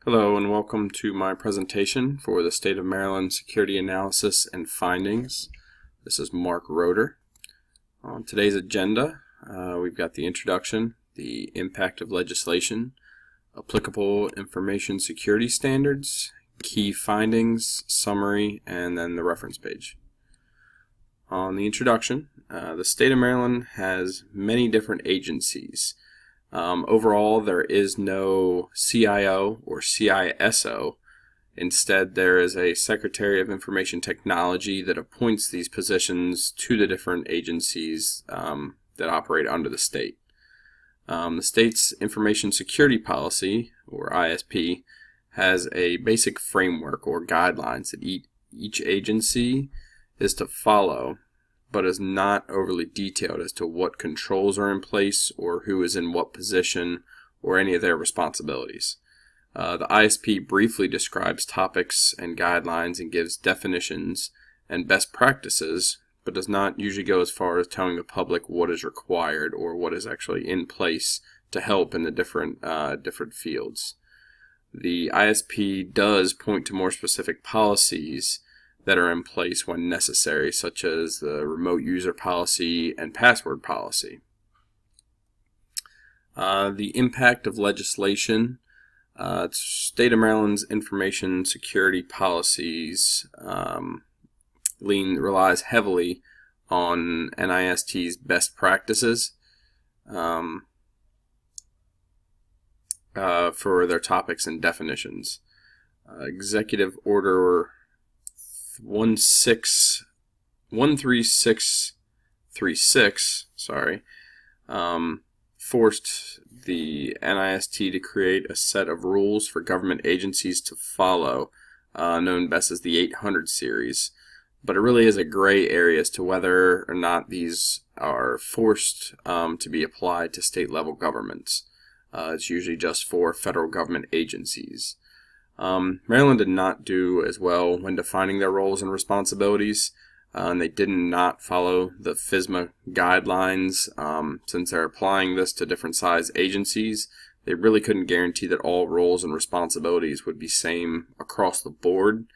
Hello and welcome to my presentation for the State of Maryland Security Analysis and Findings. This is Mark Roeder. On today's agenda, we've got the introduction, the impact of legislation, applicable information security standards, key findings, summary, and then the reference page. On the introduction, the State of Maryland has many different agencies. Overall, there is no CIO or CISO. Instead, there is a Secretary of Information Technology that appoints these positions to the different agencies that operate under the state. The state's Information Security Policy, or ISP, has a basic framework or guidelines that each agency is to follow, but is not overly detailed as to what controls are in place or who is in what position or any of their responsibilities. The ISP briefly describes topics and guidelines and gives definitions and best practices, but does not usually go as far as telling the public what is required or what is actually in place to help in the different fields. The ISP does point to more specific policies that are in place when necessary, such as the remote user policy and password policy. The impact of legislation. State of Maryland's information security policies relies heavily on NIST's best practices for their topics and definitions. Executive Order 13636 forced the NIST to create a set of rules for government agencies to follow, known best as the 800 series. But it really is a gray area as to whether or not these are forced to be applied to state level governments. It's usually just for federal government agencies. Maryland did not do as well when defining their roles and responsibilities, and they did not follow the FISMA guidelines. Since they're applying this to different size agencies, they really couldn't guarantee that all roles and responsibilities would be same across the board.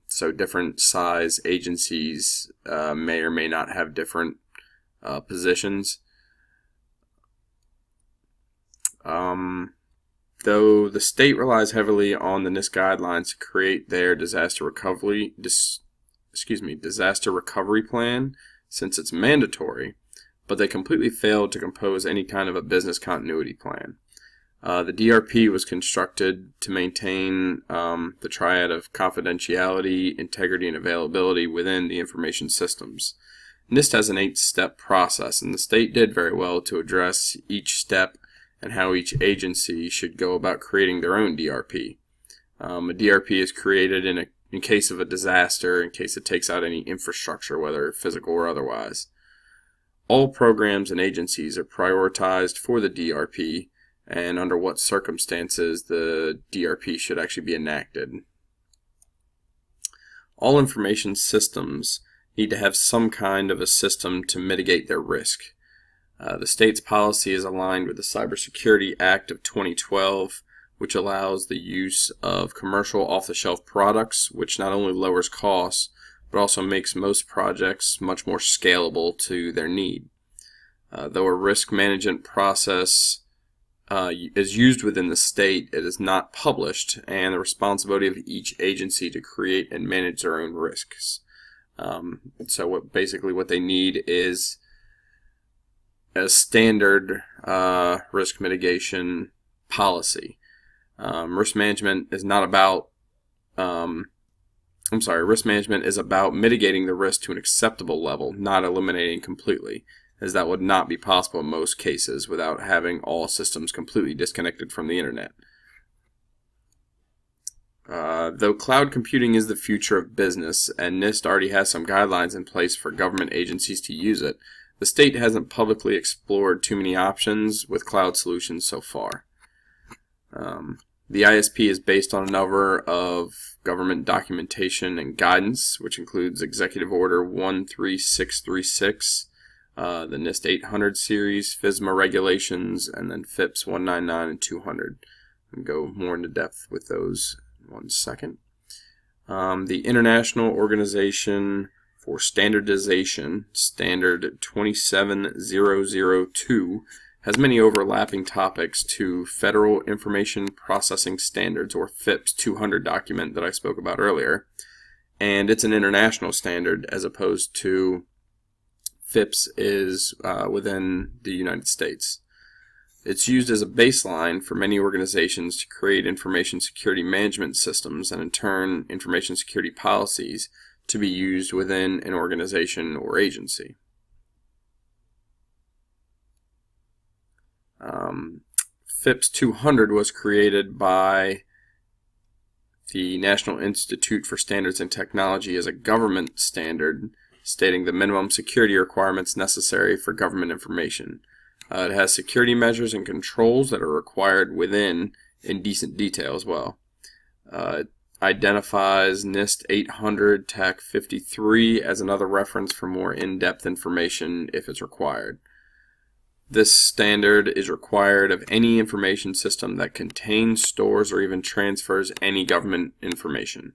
So different size agencies may or may not have different positions. Though the state relies heavily on the NIST guidelines to create their disaster recovery plan, since it's mandatory, but they completely failed to compose any kind of a business continuity plan. The DRP was constructed to maintain the triad of confidentiality, integrity, and availability within the information systems. NIST has an 8-step process, and the state did very well to address each step and how each agency should go about creating their own DRP. A DRP is created in case of a disaster, in case it takes out any infrastructure, whether physical or otherwise. All programs and agencies are prioritized for the DRP and under what circumstances the DRP should actually be enacted. All information systems need to have some kind of a system to mitigate their risk. The state's policy is aligned with the Cybersecurity Act of 2012, which allows the use of commercial off-the-shelf products, which not only lowers costs, but also makes most projects much more scalable to their need. Though a risk management process is used within the state, it is not published, and the responsibility of each agency to create and manage their own risks. So what they need is a standard risk mitigation policy. Risk management is not about risk management is about mitigating the risk to an acceptable level, not eliminating completely, as that would not be possible in most cases without having all systems completely disconnected from the internet. Though cloud computing is the future of business, and NIST already has some guidelines in place for government agencies to use it, the state hasn't publicly explored too many options with cloud solutions so far. The ISP is based on a number of government documentation and guidance, which includes Executive Order 13636, the NIST 800 series, FISMA regulations, and then FIPS 199 and 200. and go more into depth with those in 1 second. The International Organization for Standardization, Standard 27002, has many overlapping topics to Federal Information Processing Standards, or FIPS 200 document that I spoke about earlier. And it's an international standard as opposed to FIPS is within the United States. It's used as a baseline for many organizations to create information security management systems and in turn information security policies to be used within an organization or agency. FIPS 200 was created by the National Institute for Standards and Technology as a government standard stating the minimum security requirements necessary for government information. It has security measures and controls that are required within in decent detail as well. It identifies NIST 800 TAC 53 as another reference for more in-depth information if it's required. This standard is required of any information system that contains, stores, or even transfers any government information.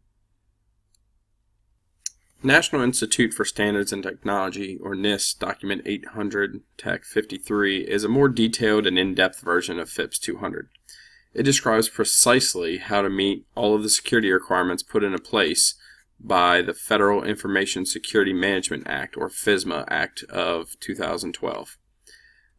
National Institute for Standards and Technology, or NIST, Document 800 TAC 53 is a more detailed and in-depth version of FIPS 200. It describes precisely how to meet all of the security requirements put into place by the Federal Information Security Management Act, or FISMA Act of 2012.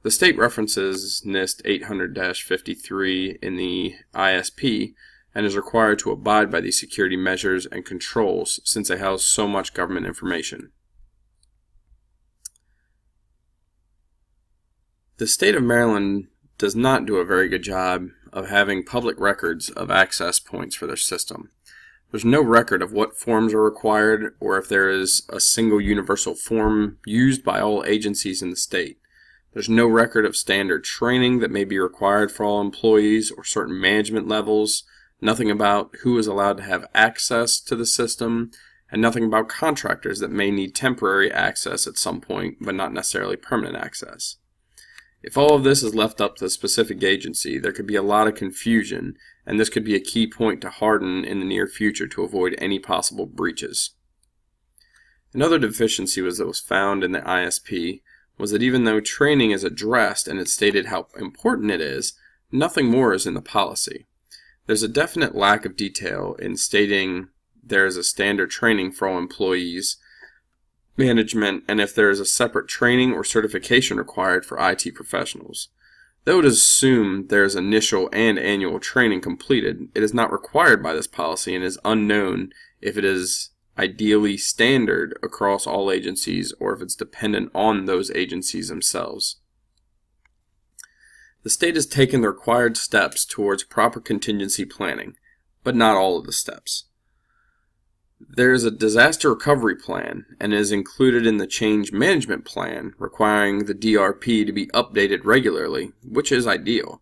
The state references NIST 800-53 in the ISP and is required to abide by these security measures and controls since they house so much government information. The state of Maryland does not do a very good job of having public records of access points for their system. There's no record of what forms are required or if there is a single universal form used by all agencies in the state. There's no record of standard training that may be required for all employees or certain management levels, nothing about who is allowed to have access to the system, and nothing about contractors that may need temporary access at some point, but not necessarily permanent access. If all of this is left up to the specific agency, there could be a lot of confusion, and this could be a key point to harden in the near future to avoid any possible breaches. Another deficiency that was found in the ISP was that even though training is addressed and it's stated how important it is, nothing more is in the policy. There's a definite lack of detail in stating there is a standard training for all employees, management, and if there is a separate training or certification required for IT professionals. Though it is assumed there is initial and annual training completed, it is not required by this policy and is unknown if it is ideally standard across all agencies or if it's dependent on those agencies themselves. The state has taken the required steps towards proper contingency planning, but not all of the steps. There is a disaster recovery plan and is included in the change management plan requiring the DRP to be updated regularly, which is ideal,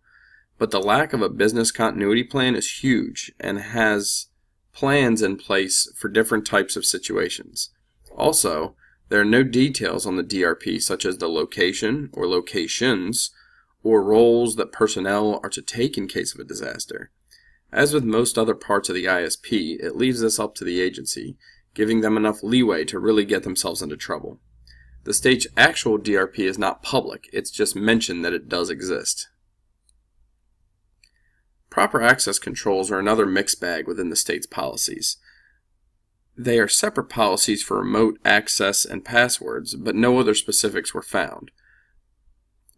but the lack of a business continuity plan is huge and has plans in place for different types of situations. Also, there are no details on the DRP such as the location or locations or roles that personnel are to take in case of a disaster. As with most other parts of the ISP, it leaves this up to the agency, giving them enough leeway to really get themselves into trouble. The state's actual DRP is not public, it's just mentioned that it does exist. Proper access controls are another mixed bag within the state's policies. They are separate policies for remote access and passwords, but no other specifics were found.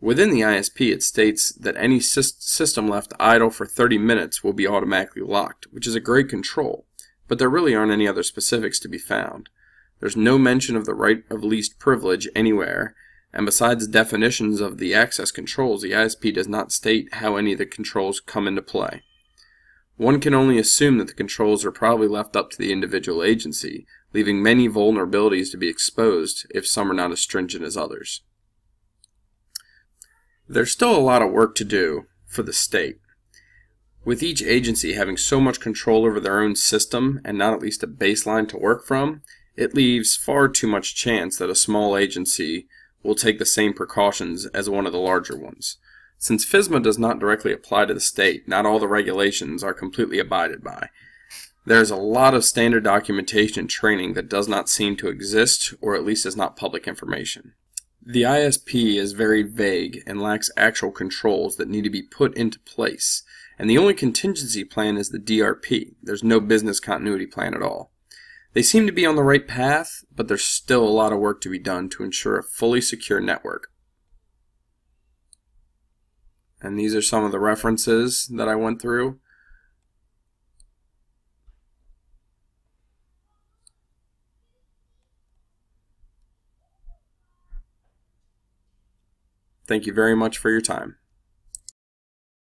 Within the ISP, it states that any system left idle for 30 minutes will be automatically locked, which is a great control, but there really aren't any other specifics to be found. There's no mention of the right of least privilege anywhere, and besides definitions of the access controls, the ISP does not state how any of the controls come into play. One can only assume that the controls are probably left up to the individual agency, leaving many vulnerabilities to be exposed if some are not as stringent as others. There's still a lot of work to do for the state. With each agency having so much control over their own system and not at least a baseline to work from, it leaves far too much chance that a small agency will take the same precautions as one of the larger ones. Since FSMA does not directly apply to the state, not all the regulations are completely abided by. There is a lot of standard documentation and training that does not seem to exist, or at least is not public information. The ISP is very vague and lacks actual controls that need to be put into place, and the only contingency plan is the DRP. There's no business continuity plan at all. They seem to be on the right path, but there's still a lot of work to be done to ensure a fully secure network. And these are some of the references that I went through. Thank you very much for your time.